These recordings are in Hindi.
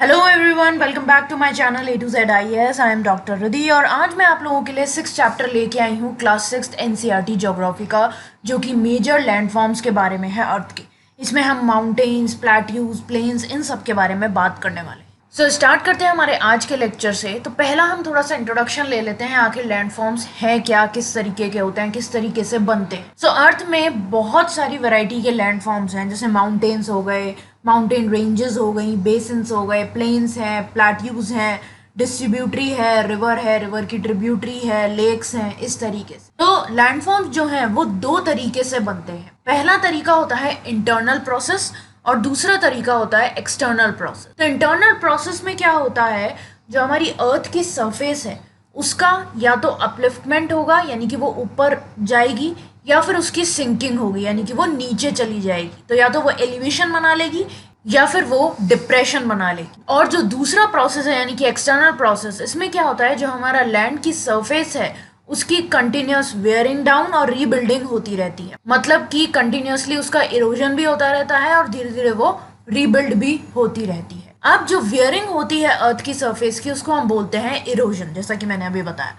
Hello everyone, welcome back to my channel A to Z IAS। I am doctor Riddhi और आज मैं आप लोगों के लिए 6 चैप्टर लेके आई हूँ क्लास 6 NCERT ज्योग्राफी का, जो कि मेजर लैंडफॉर्म्स के बारे में है अर्थ के। इसमें हम माउंटेन्स, प्लेट्यूज, प्लेन्स, इन सब के बारे में बात करने वाले हैं। सो स्टार्ट करते हैं हमारे आज के लेक्चर से। तो पहला हम थोड़ा सा इंट्रोडक्शन ले लेते हैं, आखिर लैंडफॉर्म्स हैं क्या, किस तरीके के होते हैं, किस तरीके से बनते हैं। सो अर्थ में बहुत सारी वैरायटी के लैंडफॉर्म्स हैं, जैसे माउंटेन्स हो गए, माउंटेन रेंजेस हो गई, बेसिन्स हो गए, प्लेन्स हैं, प्लेट्यूज हैं, डिस्ट्रीब्यूटरी है, रिवर की ट्रिब्यूटरी है, लेक्स हैं, इस तरीके से। तो लैंडफॉर्म्स जो हैं वो दो तरीके से बनते हैं। पहला तरीका होता है इंटरनल प्रोसेस और दूसरा तरीका होता है एक्सटर्नल प्रोसेस। तो इंटरनल प्रोसेस में क्या होता है, जो हमारी अर्थ की सरफेस है उसका या तो अपलिफ्टमेंट होगा, यानी कि वो ऊपर जाएगी, या फिर उसकी सिंकिंग होगी, यानी कि वो नीचे चली जाएगी। तो या तो वो एलिवेशन बना लेगी या फिर वो डिप्रेशन बना लेगी। और जो दूसरा प्रोसेस है यानी कि एक्सटर्नल प्रोसेस, इसमें क्या होता है, जो हमारा लैंड की सरफेस है उसकी कंटिन्यूस वेयरिंग डाउन और रीबिल्डिंग होती रहती है। मतलब कि कंटिन्यूसली उसका इरोजन भी होता रहता है और धीरे धीरे वो रीबिल्ड भी होती रहती है। अब जो वेयरिंग होती है अर्थ की सरफेस की, उसको हम बोलते हैं इरोजन, जैसा कि मैंने अभी बताया।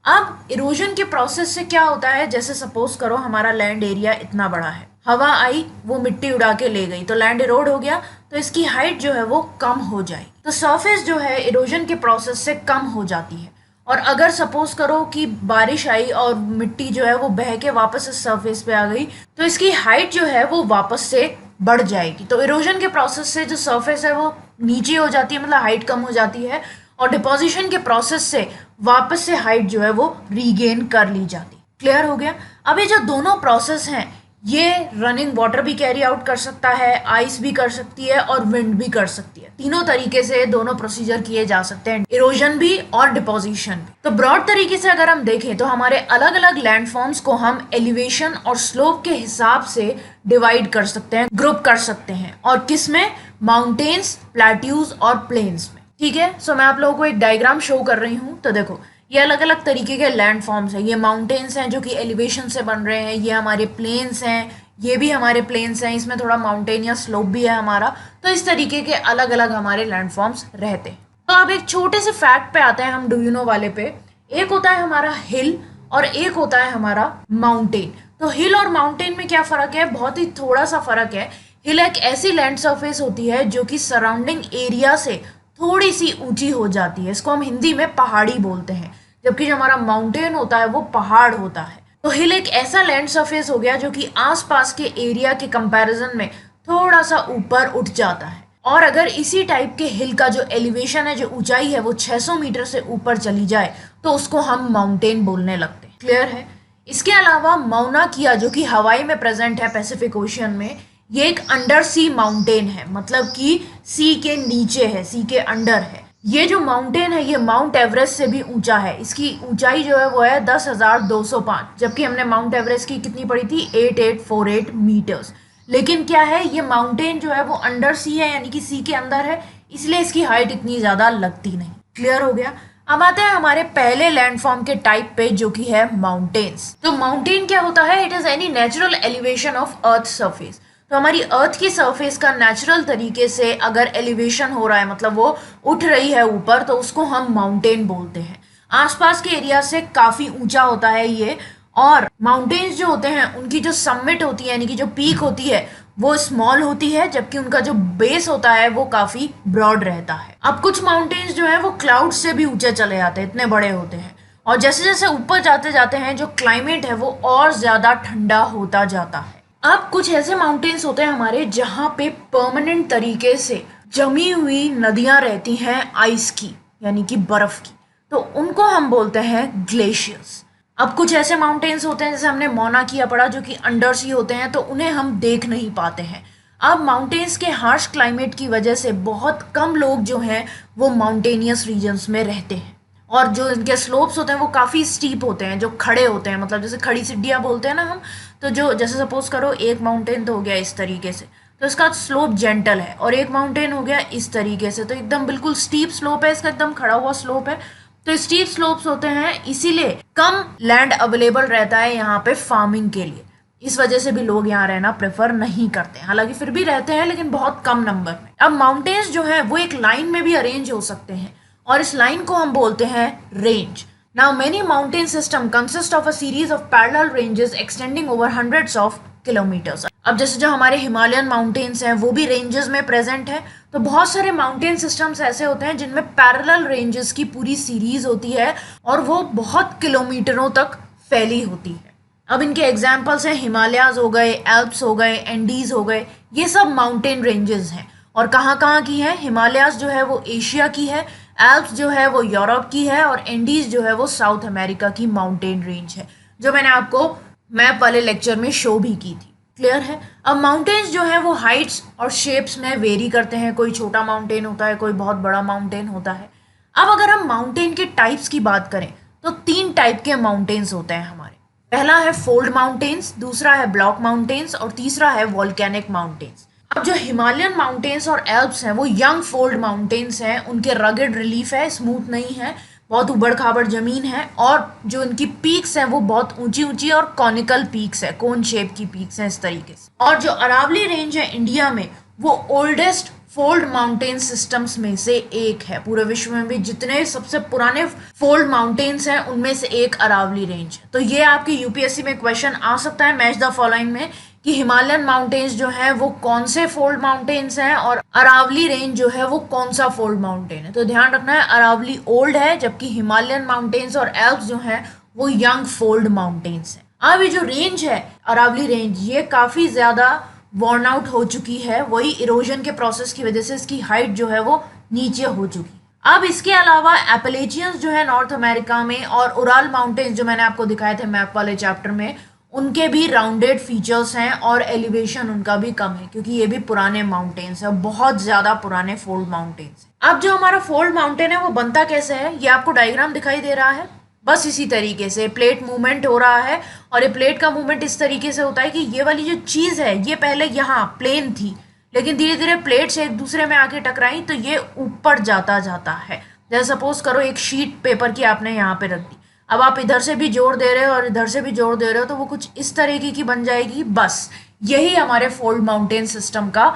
अब इरोजन के प्रोसेस से क्या होता है, जैसे सपोज करो हमारा लैंड एरिया इतना बड़ा है, हवा आई, वो मिट्टी उड़ा के ले गई, तो लैंड इरोड हो गया, तो इसकी हाइट जो है वो कम हो जाएगी। तो सरफेस जो है इरोजन के प्रोसेस से कम हो जाती है। और अगर सपोज करो कि बारिश आई और मिट्टी जो है वो बह के वापस इस सरफेस पे आ गई, तो इसकी हाइट जो है वो वापस से बढ़ जाएगी। तो इरोजन के प्रोसेस से जो सरफेस है वो नीचे हो जाती है, मतलब हाइट कम हो जाती है, और डिपोजिशन के प्रोसेस से वापस से हाइट जो है वो रीगेन कर ली जाती है। क्लियर हो गया। अब ये जो दोनों प्रोसेस हैं, ये रनिंग वाटर भी कैरी आउट कर सकता है, आइस भी कर सकती है और विंड भी कर सकती है। तीनों तरीके से दोनों प्रोसीजर किए जा सकते हैं, इरोजन भी और डिपोजिशन भी। तो ब्रॉड तरीके से अगर हम देखें तो हमारे अलग अलग लैंडफॉर्म्स को हम एलिवेशन और स्लोप के हिसाब से डिवाइड कर सकते हैं, ग्रुप कर सकते हैं। और किसमें? माउंटेन्स, प्लेट्यूज और प्लेन्स में। ठीक है। सो मैं आप लोगों को एक डायग्राम शो कर रही हूँ। तो देखो, ये अलग अलग तरीके के लैंड फॉर्म्स हैं। ये माउंटेन्स हैं जो कि एलिवेशन से बन रहे हैं, ये हमारे प्लेन्स हैं, ये भी हमारे प्लेन्स हैं, इसमें थोड़ा माउंटेन या स्लोप भी है हमारा। तो इस तरीके के अलग अलग हमारे लैंड फॉर्म्स रहते हैं। तो अब एक छोटे से फैक्ट पे आते हैं हम, डू यू नो वाले पे। एक होता है हमारा हिल और एक होता है हमारा माउंटेन। तो हिल और माउंटेन में क्या फर्क है? बहुत ही थोड़ा सा फर्क है। हिल एक ऐसी लैंड सरफेस होती है जो कि सराउंडिंग एरिया से थोड़ी सी ऊंची हो जाती है, इसको हम हिंदी में पहाड़ी बोलते हैं। जबकि जो हमारा माउंटेन होता है वो पहाड़ होता है। तो हिल एक ऐसा लैंड सरफेस हो गया जो कि आसपास के एरिया के कंपैरिजन में थोड़ा सा ऊपर उठ जाता है। और अगर इसी टाइप के हिल का जो एलिवेशन है, जो ऊंचाई है, वो 600 मीटर से ऊपर चली जाए तो उसको हम माउंटेन बोलने लगते हैं। क्लियर है। इसके अलावा माउना किया, जो कि हवाई में प्रेजेंट है पैसिफिक ओशियन में, ये एक अंडर सी माउंटेन है, मतलब कि सी के नीचे है, सी के अंडर है। ये जो माउंटेन है ये माउंट एवरेस्ट से भी ऊंचा है। इसकी ऊंचाई जो है वो है 10,205, जबकि हमने माउंट एवरेस्ट की कितनी पढ़ी थी? 8848 मीटर्स। लेकिन क्या है, ये माउंटेन जो है वो अंडर सी है, यानी कि सी के अंदर है, इसलिए इसकी हाइट इतनी ज्यादा लगती नहीं। क्लियर हो गया। अब आते हैं हमारे पहले लैंडफॉर्म के टाइप पे, जो कि है माउंटेन्स। तो माउंटेन क्या होता है? It is any natural elevation of earth surface. तो हमारी अर्थ की सरफेस का नेचुरल तरीके से अगर एलिवेशन हो रहा है, मतलब वो उठ रही है ऊपर, तो उसको हम माउंटेन बोलते हैं। आसपास के एरिया से काफी ऊंचा होता है ये। और माउंटेन्स जो होते हैं उनकी जो समिट होती है, यानी कि जो पीक होती है, वो स्मॉल होती है, जबकि उनका जो बेस होता है वो काफी ब्रॉड रहता है। अब कुछ माउंटेन्स जो है वो क्लाउड से भी ऊंचे चले जाते हैं, इतने बड़े होते हैं। और जैसे जैसे ऊपर जाते जाते हैं, जो क्लाइमेट है वो और ज्यादा ठंडा होता जाता है। अब कुछ ऐसे माउंटेन्स होते हैं हमारे जहाँ पे परमानेंट तरीके से जमी हुई नदियां रहती हैं आइस की, यानी कि बर्फ की, तो उनको हम बोलते हैं ग्लेशियर्स। अब कुछ ऐसे माउंटेन्स होते हैं, जैसे हमने मौना किया पढ़ा, जो कि अंडर सी होते हैं, तो उन्हें हम देख नहीं पाते हैं। अब माउंटेन्स के हार्श क्लाइमेट की वजह से बहुत कम लोग जो हैं वो माउंटेनियस रीजन्स में रहते हैं। और जो इनके स्लोप्स होते हैं वो काफ़ी स्टीप होते हैं, जो खड़े होते हैं, मतलब जैसे खड़ी सीढ़ियाँ बोलते हैं ना हम। तो जो जैसे सपोज करो एक माउंटेन तो हो गया इस तरीके से, तो इसका स्लोप जेंटल है, और एक माउंटेन हो गया इस तरीके से, तो एकदम बिल्कुल स्टीप स्लोप है, इसका एकदम खड़ा हुआ स्लोप है। तो स्टीप स्लोप्स होते हैं, इसीलिए कम लैंड अवेलेबल रहता है यहाँ पे फार्मिंग के लिए। इस वजह से भी लोग यहाँ रहना प्रेफर नहीं करते, हालांकि फिर भी रहते हैं लेकिन बहुत कम नंबर में। अब माउंटेन्स जो है वो एक लाइन में भी अरेंज हो सकते हैं और इस लाइन को हम बोलते हैं range. Now many mountain system consist of a series of parallel ranges extending over hundreds of kilometres. अब जैसे जो हमारे हिमालयन माउंटेन्स हैं वो भी रेंजेस में प्रेजेंट है, तो बहुत सारे माउंटेन सिस्टम्स ऐसे होते हैं जिनमें पैरेलल रेंजेस की पूरी सीरीज होती है और वो बहुत किलोमीटरों तक फैली होती है। अब इनके एग्जाम्पल्स हैं हिमालयाज हो गए, एल्प्स हो गए, एंडीज हो गए, ये सब माउंटेन रेंजेस हैं। और कहाँ कहाँ की है? हिमालयाज जो है वो एशिया की है, एल्प्स जो है वो यूरोप की है और एंडीज जो है वो साउथ अमेरिका की माउंटेन रेंज है, जो मैंने आपको मैप वाले लेक्चर में शो भी की थी। क्लियर है? अब माउंटेन्स जो है वो हाइट्स और शेप्स में वेरी करते हैं, कोई छोटा माउंटेन होता है, कोई बहुत बड़ा माउंटेन होता है। अब अगर हम माउंटेन के टाइप्स की बात करें तो 3 टाइप के माउंटेन्स होते हैं हमारे। पहला है फोल्ड माउंटेन्स, दूसरा है ब्लॉक माउंटेन्स और तीसरा है वॉल्केनिक माउंटेन्स। अब जो हिमालयन माउंटेन्स और एल्प्स हैं वो यंग फोल्ड माउंटेन्स हैं, उनके रगेड रिलीफ है, स्मूथ नहीं है, बहुत उबड़ खाबड़ जमीन है और जो इनकी पीक्स हैं वो बहुत ऊंची ऊंची और कॉनिकल पीक्स है, कोन शेप की पीक्स हैं इस तरीके से। और जो अरावली रेंज है इंडिया में वो ओल्डेस्ट फोल्ड माउंटेन सिस्टम्स में से एक है। पूरे विश्व में भी जितने सबसे पुराने फोल्ड माउंटेन्स हैं उनमें से एक अरावली रेंज है। तो ये आपके यूपीएससी में क्वेश्चन आ सकता है मैच द फॉलोइंग में कि हिमालयन माउंटेन्स जो है वो कौन से फोल्ड माउंटेन्स हैं और अरावली रेंज जो है वो कौन सा फोल्ड माउंटेन है। तो ध्यान रखना है, अरावली ओल्ड है जबकि हिमालयन माउंटेन्स और एल्प्स जो है वो यंग फोल्ड माउंटेन्स है। अब ये जो रेंज है अरावली रेंज, ये काफी ज्यादा वॉर्न आउट हो चुकी है, वही इरोजन के प्रोसेस की वजह से इसकी हाइट जो है वो नीचे हो चुकी है। अब इसके अलावा एपेलेचियंस जो है नॉर्थ अमेरिका में और उराल माउंटेन्स जो मैंने आपको दिखाए थे मैप वाले चैप्टर में, उनके भी राउंडेड फीचर्स हैं और एलिवेशन उनका भी कम है क्योंकि ये भी पुराने माउंटेन्स हैं, बहुत ज़्यादा पुराने फोल्ड माउंटेन्स हैं। अब जो हमारा फोल्ड माउंटेन है वो बनता कैसे है, ये आपको डायग्राम दिखाई दे रहा है। बस इसी तरीके से प्लेट मूवमेंट हो रहा है और ये प्लेट का मूवमेंट इस तरीके से होता है कि ये वाली जो चीज़ है ये पहले यहाँ प्लेन थी लेकिन धीरे धीरे प्लेट्स एक दूसरे में आके टकराई तो ये ऊपर जाता जाता है। जैसे सपोज करो एक शीट पेपर की आपने यहाँ पे रख दी, अब आप इधर से भी जोर दे रहे हो और इधर से भी जोर दे रहे हो तो वो कुछ इस तरीके की बन जाएगी। बस यही हमारे फोल्ड माउंटेन सिस्टम का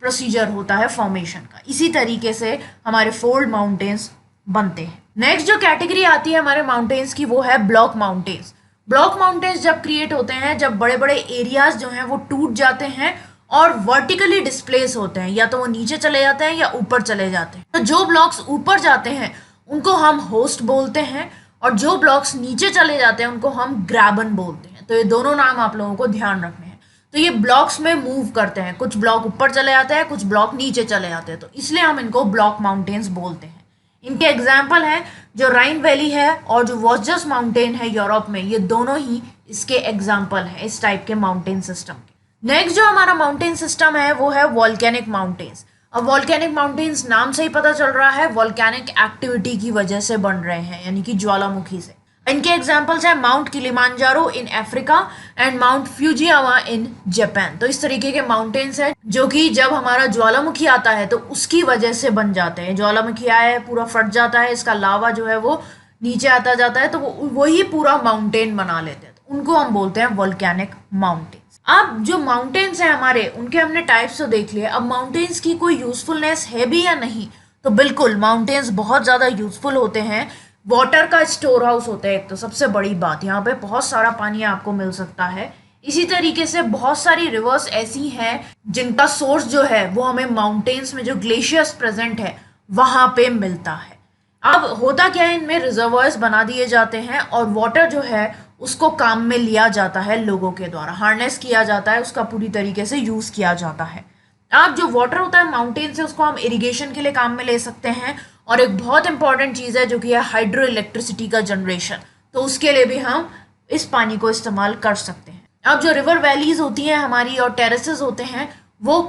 प्रोसीजर होता है फॉर्मेशन का। इसी तरीके से हमारे फोल्ड माउंटेन्स बनते हैं। नेक्स्ट जो कैटेगरी आती है हमारे माउंटेन्स की वो है ब्लॉक माउंटेन्स। ब्लॉक माउंटेन्स जब क्रिएट होते हैं जब बड़े बड़े एरियाज जो हैं वो टूट जाते हैं और वर्टिकली डिस्प्लेस होते हैं, या तो वो नीचे चले जाते हैं या ऊपर चले जाते हैं। तो जो ब्लॉक्स ऊपर जाते हैं उनको हम होस्ट बोलते हैं और जो ब्लॉक्स नीचे चले जाते हैं उनको हम ग्रैबन बोलते हैं। तो ये दोनों नाम आप लोगों को ध्यान रखने हैं। तो ये ब्लॉक्स में मूव करते हैं, कुछ ब्लॉक ऊपर चले जाते हैं, कुछ ब्लॉक नीचे चले जाते हैं, तो इसलिए हम इनको ब्लॉक माउंटेन्स बोलते हैं। इनके एग्जाम्पल हैं जो राइन वैली है और जो वॉस्जस माउंटेन है यूरोप में, ये दोनों ही इसके एग्जाम्पल हैं इस टाइप के माउंटेन सिस्टम के। नेक्स्ट जो हमारा माउंटेन सिस्टम है वो है वॉल्केनिक माउंटेन्स। अब वॉल्केनिक माउंटेन्स नाम से ही पता चल रहा है वॉल्केनिक एक्टिविटी की वजह से बन रहे हैं, यानी कि ज्वालामुखी से। इनके एग्जाम्पल्स हैं Mount Kilimanjaro in Africa and Mount Fujiyama in Japan. तो इस तरीके के माउंटेन्स हैं जो कि जब हमारा ज्वालामुखी आता है तो उसकी वजह से बन जाते हैं। ज्वालामुखी आया है, पूरा फट जाता है, इसका लावा जो है वो नीचे आता जाता है तो वही पूरा माउंटेन बना लेते हैं, तो उनको हम बोलते हैं वॉल्केनिक माउंटेन। अब जो माउंटेन्स हैं हमारे उनके हमने टाइप्स तो देख लिए। अब माउंटेन्स की कोई यूजफुलनेस है भी या नहीं, तो बिल्कुल माउंटेन्स बहुत ज़्यादा यूजफुल होते हैं। वाटर का स्टोर हाउस होता है एक तो सबसे बड़ी बात, यहाँ पे बहुत सारा पानी आपको मिल सकता है। इसी तरीके से बहुत सारी रिवर्स ऐसी हैं जिनका सोर्स जो है वो हमें माउंटेन्स में जो ग्लेशियर्स प्रेजेंट है वहाँ पे मिलता है। अब होता क्या है, इनमें रिजर्वायर्स बना दिए जाते हैं और वाटर जो है उसको काम में लिया जाता है, लोगों के द्वारा हार्नेस किया जाता है, उसका पूरी तरीके से यूज किया जाता है। अब जो वाटर होता है माउंटेन से उसको हम इरिगेशन के लिए काम में ले सकते हैं और एक बहुत इंपॉर्टेंट चीज़ है जो कि है हाइड्रो इलेक्ट्रिसिटी का जनरेशन, तो उसके लिए भी हम इस पानी को इस्तेमाल कर सकते हैं। अब जो रिवर वैलीज होती हैं हमारी और टेरेसेस होते हैं वो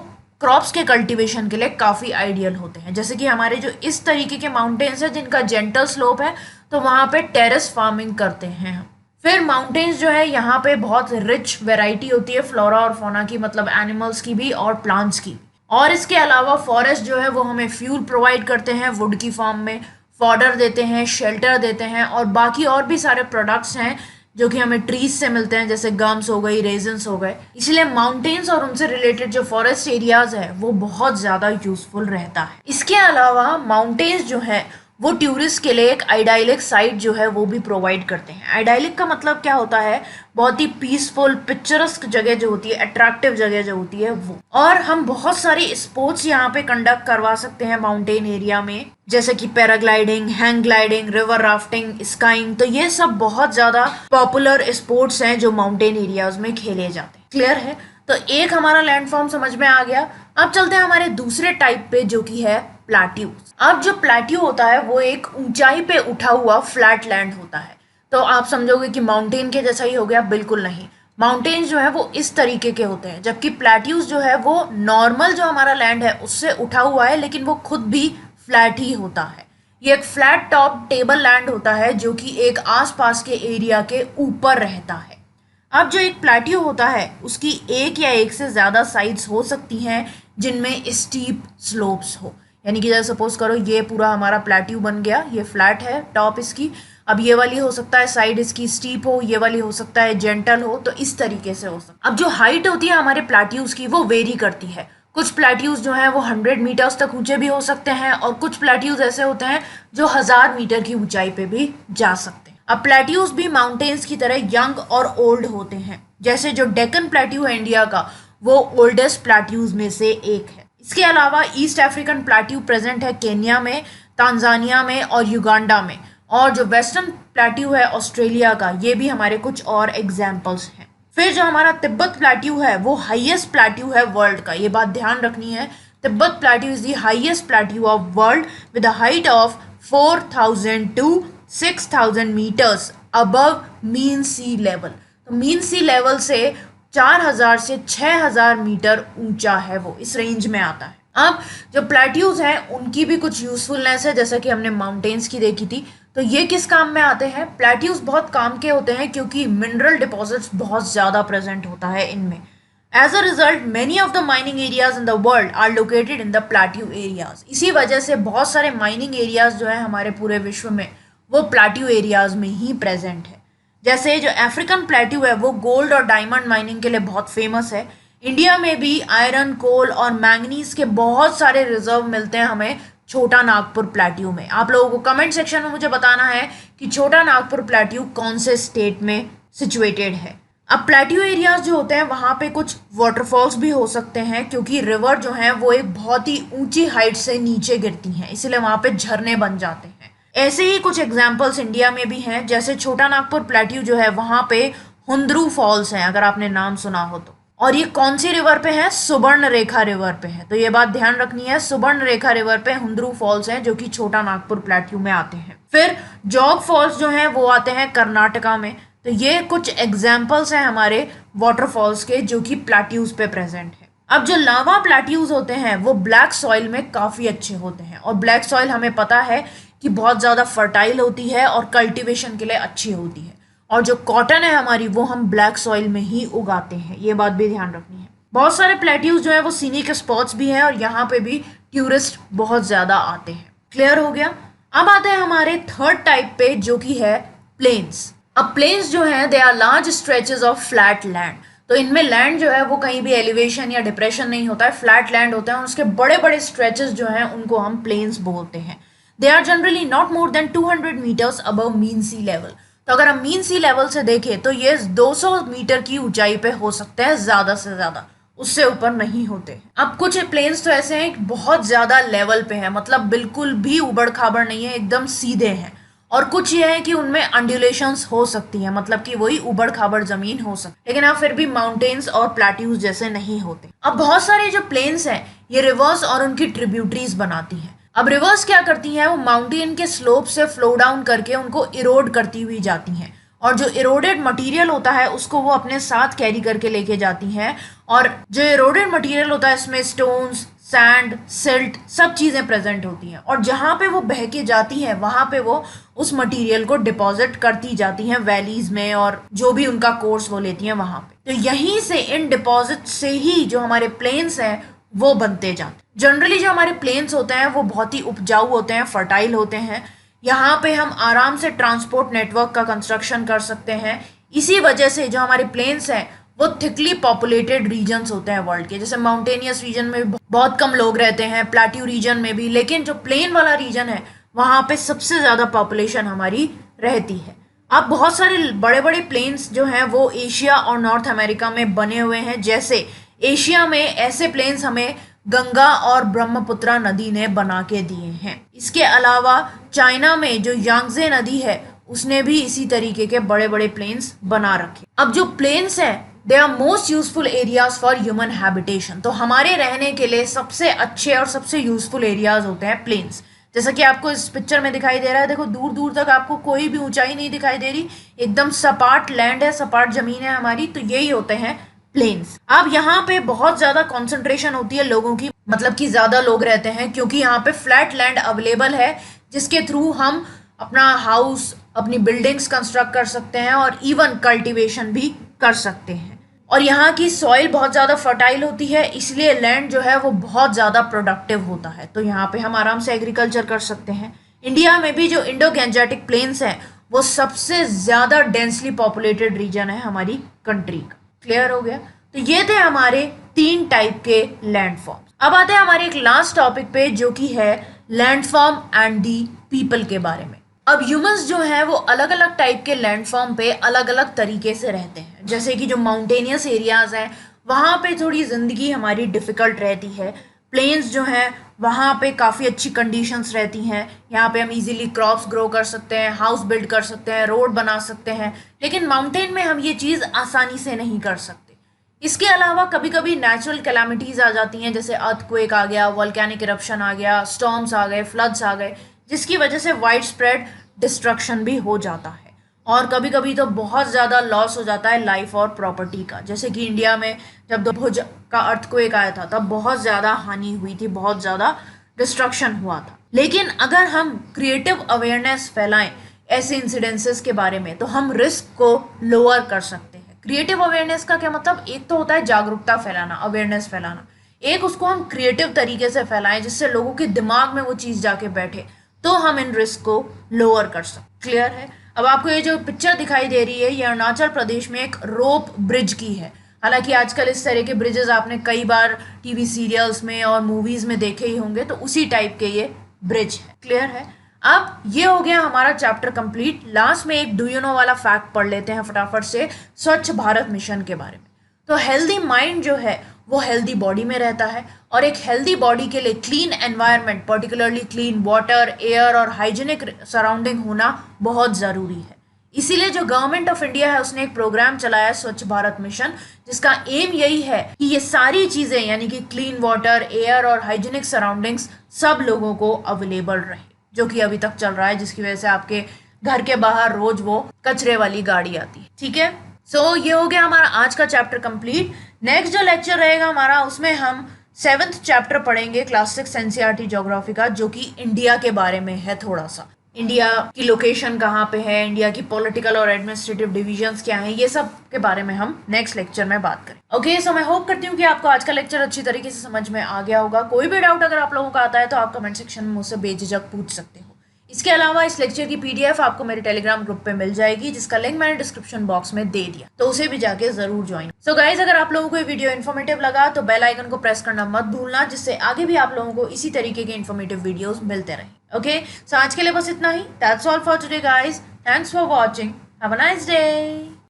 क्रॉप्स के कल्टीवेशन के लिए काफ़ी आइडियल होते हैं। जैसे कि हमारे जो इस तरीके के माउंटेन्स हैं जिनका जेंटल स्लोप है तो वहाँ पे टेरेस फार्मिंग करते हैं हम। फिर माउंटेन्स जो है यहाँ पे बहुत रिच वैरायटी होती है फ्लोरा और फौना की, मतलब एनिमल्स की भी और प्लांट्स की भी। और इसके अलावा फॉरेस्ट जो है वो हमें फ्यूल प्रोवाइड करते हैं वुड की फॉर्म में, फॉडर देते हैं, शेल्टर देते हैं और बाकी और भी सारे प्रोडक्ट्स हैं जो कि हमें ट्रीज से मिलते हैं, जैसे गम्स हो गई, रेजन्स हो गए। इसलिए माउंटेन्स और उनसे रिलेटेड जो फॉरेस्ट एरियाज है वो बहुत ज़्यादा यूजफुल रहता है। इसके अलावा माउंटेन्स जो है वो टूरिस्ट के लिए एक आइडियलिक साइट जो है वो भी प्रोवाइड करते हैं। आइडियलिक का मतलब क्या होता है, बहुत ही पीसफुल पिक्चरस्क जगह जो होती है, अट्रैक्टिव जगह जो होती है वो। और हम बहुत सारी स्पोर्ट्स यहाँ पे कंडक्ट करवा सकते हैं माउंटेन एरिया में, जैसे कि paragliding, hang gliding, river rafting, skiing. तो ये सब बहुत ज़्यादा पॉपुलर स्पोर्ट्स हैं जो माउंटेन एरियाज में खेले जाते हैं। क्लियर है? तो एक हमारा लैंडफॉर्म समझ में आ गया। अब चलते हैं हमारे दूसरे टाइप पे जो कि है प्लेट्यू। अब जो प्लेट्यू होता है वो एक ऊंचाई पे उठा हुआ फ्लैट लैंड होता है। तो आप समझोगे कि माउंटेन के जैसा ही हो गया, बिल्कुल नहीं। माउंटेन्स जो है वो इस तरीके के होते हैं, जबकि प्लेट्यूज जो है वो नॉर्मल जो हमारा लैंड है उससे उठा हुआ है, लेकिन वो खुद भी फ्लैट ही होता है। ये एक फ्लैट टॉप टेबल लैंड होता है जो कि एक आसपास के एरिया के ऊपर रहता है। अब जो एक प्लेट्यू होता है उसकी एक या एक से ज़्यादा साइड्स हो सकती हैं जिनमें स्टीप स्लोप्स हो। यानी कि जैसे सपोज करो ये पूरा हमारा प्लेट्यू बन गया, ये फ्लैट है टॉप इसकी। अब ये वाली हो सकता है साइड इसकी स्टीप हो, ये वाली हो सकता है जेंटल हो, तो इस तरीके से हो सकता है। अब जो हाइट होती है हमारे प्लेट्यूज की वो वेरी करती है। कुछ प्लेट्यूज जो है वो 100 मीटर्स तक ऊंचे भी हो सकते हैं, और कुछ प्लेट्यूज ऐसे होते हैं जो 1000 मीटर की ऊंचाई पे भी जा सकते हैं। अब प्लेट्यूज भी माउंटेन्स की तरह यंग और ओल्ड होते हैं। जैसे जो डेक्कन प्लेट्यू है इंडिया का, वो ओल्डेस्ट प्लेट्यूज में से एक है। इसके अलावा ईस्ट अफ्रीकन प्लेट्यू प्रेजेंट है केन्या में, तांजानिया में और युगांडा में। और जो वेस्टर्न प्लेट्यू है ऑस्ट्रेलिया का, ये भी हमारे कुछ और एग्जाम्पल्स हैं। फिर जो हमारा तिब्बत प्लेट्यू है वो हाईएस्ट प्लेट्यू है वर्ल्ड का, ये बात ध्यान रखनी है। Tibet plateau is the highest plateau of world with a height of 4000 to 6000 metres above mean sea level. तो मीन सी लेवल से 4000 से 6000 मीटर ऊंचा है, वो इस रेंज में आता है। अब जो प्लेट्यूज हैं उनकी भी कुछ यूजफुलनेस है, जैसा कि हमने माउंटेन्स की देखी थी। तो ये किस काम में आते हैं? प्लेट्यूज बहुत काम के होते हैं क्योंकि मिनरल डिपॉजिट्स बहुत ज़्यादा प्रेजेंट होता है इनमें। As a result many of the mining areas in the world are located in the plateau areas. इसी वजह से बहुत सारे माइनिंग एरियाज जो है हमारे पूरे विश्व में वो प्लेट्यू एरियाज में ही प्रेजेंट है। जैसे जो अफ्रीकन प्लेट्यू है वो गोल्ड और डायमंड माइनिंग के लिए बहुत फेमस है। इंडिया में भी आयरन, कोल और मैंगनीज के बहुत सारे रिजर्व मिलते हैं हमें छोटा नागपुर प्लेट्यू में। आप लोगों को कमेंट सेक्शन में मुझे बताना है कि छोटा नागपुर प्लेट्यू कौन से स्टेट में सिचुएटेड है। अब प्लेट्यू एरियाज जो होते हैं वहाँ पे कुछ वाटरफॉल्स भी हो सकते हैं, क्योंकि रिवर जो है वो एक बहुत ही ऊंची हाइट से नीचे गिरती हैं, इसीलिए वहाँ पे झरने बन जाते हैं। ऐसे ही कुछ एग्जाम्पल्स इंडिया में भी हैं, जैसे छोटा नागपुर प्लेट्यू जो है वहाँ पे हुंद्रू फॉल्स हैं, अगर आपने नाम सुना हो तो। और ये कौन सी रिवर पे है? सुवर्ण रेखा रिवर पे है। तो ये बात ध्यान रखनी है, सुवर्ण रेखा रिवर पे हुंद्रू फॉल्स हैं जो कि छोटा नागपुर प्लेट्यू में आते हैं। फिर जॉग फॉल्स जो हैं वो आते हैं कर्नाटका में। तो ये कुछ एग्जाम्पल्स हैं हमारे वाटरफॉल्स के जो कि प्लेट्यूज पे प्रेजेंट है। अब जो लावा प्लेट्यूज होते हैं वो ब्लैक सॉइल में काफ़ी अच्छे होते हैं, और ब्लैक सॉइल हमें पता है कि बहुत ज़्यादा फर्टाइल होती है और कल्टीवेशन के लिए अच्छी होती है। और जो कॉटन है हमारी वो हम ब्लैक सॉइल में ही उगाते हैं, ये बात भी ध्यान रखनी है। बहुत सारे प्लेट्यूज जो है वो सीनिक स्पॉट्स भी हैं, और यहाँ पे भी टूरिस्ट बहुत ज़्यादा आते हैं। क्लियर हो गया? अब आते हैं हमारे थर्ड टाइप पे जो कि है प्लेन्स। अब प्लेन्स जो हैं they are large stretches of flat land. तो इनमें लैंड जो है वो कहीं भी एलिवेशन या डिप्रेशन नहीं होता है, फ्लैट लैंड होता है, और उसके बड़े बड़े स्ट्रेचेस जो हैं उनको हम प्लेन्स बोलते हैं। They are generally not more than 200 metres above mean sea level. तो अगर हम मीन सी लेवल से देखें तो ये 200 मीटर की ऊंचाई पे हो सकते हैं ज़्यादा से ज़्यादा, उससे ऊपर नहीं होते। अब कुछ प्लेन्स तो ऐसे हैं बहुत ज़्यादा लेवल पे हैं, मतलब बिल्कुल भी उबड़ खाबड़ नहीं है, एकदम सीधे हैं। और कुछ ये है कि उनमें अंडुलेशंस हो सकती हैं, मतलब कि वही उबड़ खाबड़ जमीन हो सकती है, लेकिन आप फिर भी माउंटेन्स और प्लेट्यूज जैसे नहीं होते। अब बहुत सारे जो प्लेन्स हैं ये रिवर्स और उनकी ट्रिब्यूटरीज बनाती हैं। अब रिवर्स क्या करती हैं? वो माउंटेन के स्लोप से फ्लो डाउन करके उनको इरोड करती हुई जाती हैं, और जो इरोडेड मटेरियल होता है उसको वो अपने साथ कैरी करके लेके जाती हैं। और जो इरोडेड मटेरियल होता है इसमें स्टोन्स, सैंड, सिल्ट सब चीज़ें प्रेजेंट होती हैं, और जहाँ पे वो बह के जाती हैं वहाँ पे वो उस मटेरियल को डिपॉजिट करती जाती हैं वैलीज में, और जो भी उनका कोर्स वो लेती हैं वहाँ पे। तो यहीं से इन डिपॉजिट से ही जो हमारे प्लेन्स हैं वो बनते जाते हैं। जनरली जो हमारे प्लेन्स होते हैं वो बहुत ही उपजाऊ होते हैं, फर्टाइल होते हैं। यहाँ पे हम आराम से ट्रांसपोर्ट नेटवर्क का कंस्ट्रक्शन कर सकते हैं, इसी वजह से जो हमारे प्लेन्स हैं वो थिकली पॉपुलेटेड रीजन्स होते हैं वर्ल्ड के। जैसे माउंटेनियस रीजन में बहुत कम लोग रहते हैं, प्लेट्यू रीजन में भी, लेकिन जो प्लेन वाला रीजन है वहाँ पे सबसे ज़्यादा पॉपुलेशन हमारी रहती है। अब बहुत सारे बड़े बड़े प्लेन्स जो हैं वो एशिया और नॉर्थ अमेरिका में बने हुए हैं। जैसे एशिया में ऐसे प्लेन्स हमें गंगा और ब्रह्मपुत्रा नदी ने बना के दिए हैं। इसके अलावा चाइना में जो यांगजे नदी है उसने भी इसी तरीके के बड़े बड़े प्लेन्स बना रखे। अब जो प्लेन्स हैं they are most useful areas for human habitation. तो हमारे रहने के लिए सबसे अच्छे और सबसे यूजफुल एरियाज होते हैं प्लेन्स। जैसा कि आपको इस पिक्चर में दिखाई दे रहा है, देखो दूर दूर तक आपको कोई भी ऊंचाई नहीं दिखाई दे रही, एकदम सपाट लैंड है, सपाट जमीन है हमारी। तो यही होते हैं प्लेन्स। अब यहाँ पे बहुत ज्यादा कॉन्सेंट्रेशन होती है लोगों की, मतलब कि ज्यादा लोग रहते हैं, क्योंकि यहाँ पे फ्लैट लैंड अवेलेबल है जिसके थ्रू हम अपना हाउस, अपनी बिल्डिंग्स कंस्ट्रक्ट कर सकते हैं और इवन कल्टीवेशन भी कर सकते हैं। और यहाँ की सॉइल बहुत ज़्यादा फर्टाइल होती है, इसलिए लैंड जो है वो बहुत ज़्यादा प्रोडक्टिव होता है। तो यहाँ पे हम आराम से एग्रीकल्चर कर सकते हैं। इंडिया में भी जो इंडो गैंजेटिक प्लेन्स हैं वो सबसे ज़्यादा डेंसली पॉपुलेटेड रीजन है हमारी कंट्री का। क्लियर हो गया? तो ये थे हमारे 3 टाइप के लैंडफॉर्म्स। अब आते हैं हमारे एक लास्ट टॉपिक पे जो कि है लैंडफॉर्म एंड दी पीपल के बारे में। अब ह्यूमंस जो हैं वो अलग अलग टाइप के लैंडफॉर्म पे अलग अलग तरीके से रहते हैं। जैसे कि जो माउंटेनियस एरियाज हैं वहाँ पे थोड़ी ज़िंदगी हमारी डिफ़िकल्ट रहती है। प्लेन्स जो हैं वहाँ पे काफ़ी अच्छी कंडीशंस रहती हैं, यहाँ पे हम इजीली क्रॉप्स ग्रो कर सकते हैं, हाउस बिल्ड कर सकते हैं, रोड बना सकते हैं। लेकिन माउंटेन में हम ये चीज़ आसानी से नहीं कर सकते। इसके अलावा कभी कभी नेचुरल कैलामिटीज़ आ जाती हैं, जैसे अर्थक्वेक आ गया, वोल्केनिक इरप्शन आ गया, स्टॉर्म्स आ गए, फ्लड्स आ गए, जिसकी वजह से वाइड स्प्रेड डिस्ट्रक्शन भी हो जाता है। और कभी कभी तो बहुत ज़्यादा लॉस हो जाता है लाइफ और प्रॉपर्टी का। जैसे कि इंडिया में जब भुज का अर्थक्वेक आया था तब बहुत ज़्यादा हानि हुई थी, बहुत ज़्यादा डिस्ट्रक्शन हुआ था। लेकिन अगर हम क्रिएटिव अवेयरनेस फैलाएं ऐसे इंसिडेंसेस के बारे में तो हम रिस्क को लोअर कर सकते हैं। क्रिएटिव अवेयरनेस का क्या मतलब? एक तो होता है जागरूकता फैलाना, अवेयरनेस फैलाना, एक उसको हम क्रिएटिव तरीके से फैलाएं जिससे लोगों के दिमाग में वो चीज़ जाके बैठे, तो हम इन रिस्क को लोअर कर सकते। क्लियर है? अब आपको ये जो पिक्चर दिखाई दे रही है ये अरुणाचल प्रदेश में एक रोप ब्रिज की है। हालांकि आजकल इस तरह के ब्रिजेस आपने कई बार टीवी सीरियल्स में और मूवीज में देखे ही होंगे, तो उसी टाइप के ये ब्रिज है। क्लियर है? अब ये हो गया हमारा चैप्टर कंप्लीट। लास्ट में एक डू यू नो वाला फैक्ट पढ़ लेते हैं फटाफट से, स्वच्छ भारत मिशन के बारे में। तो हेल्दी माइंड जो है वो हेल्दी बॉडी में रहता है, और एक हेल्दी बॉडी के लिए clean environment, particularly clean water, air और हाइजीनिक सराउंडिंग होना बहुत ज़रूरी है। इसीलिए जो गवर्नमेंट ऑफ इंडिया है उसने एक प्रोग्राम चलाया है स्वच्छ भारत मिशन, जिसका एम यही है कि ये सारी चीज़ें यानी कि क्लीन वाटर, एयर और हाइजीनिक सराउंडिंग्स सब लोगों को अवेलेबल रहे, जो कि अभी तक चल रहा है, जिसकी वजह से आपके घर के बाहर रोज वो कचरे वाली गाड़ी आती है। ठीक है? सो ये हो गया हमारा आज का चैप्टर कंप्लीट। नेक्स्ट जो लेक्चर रहेगा हमारा उसमें हम 7th चैप्टर पढ़ेंगे क्लास 6 एनसीईआरटी ज्योग्राफी का, जो कि इंडिया के बारे में है। थोड़ा सा इंडिया की लोकेशन कहाँ पे है, इंडिया की पॉलिटिकल और एडमिनिस्ट्रेटिव डिविजन्स क्या हैं, ये सब के बारे में हम नेक्स्ट लेक्चर में बात करें। ओके, सो मैं होप करती हूँ कि आपको आज का लेक्चर अच्छी तरीके से समझ में आ गया होगा। कोई भी डाउट अगर आप लोगों का आता है तो आप कमेंट सेक्शन में मुझसे बेझिझक पूछ सकते हो। इसके अलावा इस लेक्चर की पीडीएफ आपको मेरे टेलीग्राम ग्रुप पे मिल जाएगी, जिसका लिंक मैंने डिस्क्रिप्शन बॉक्स में दे दिया, तो उसे भी जाके जरूर ज्वाइन। सो गाइज, अगर आप लोगों को ये वीडियो इन्फॉर्मेटिव लगा तो बेल आइकन को प्रेस करना मत भूलना, जिससे आगे भी आप लोगों को इसी तरीके के इन्फॉर्मेटिव वीडियोस मिलते रहें। ओके, सो आज के लिए बस इतना ही। That's all for today guys. Thanks for watching. Have a nice day.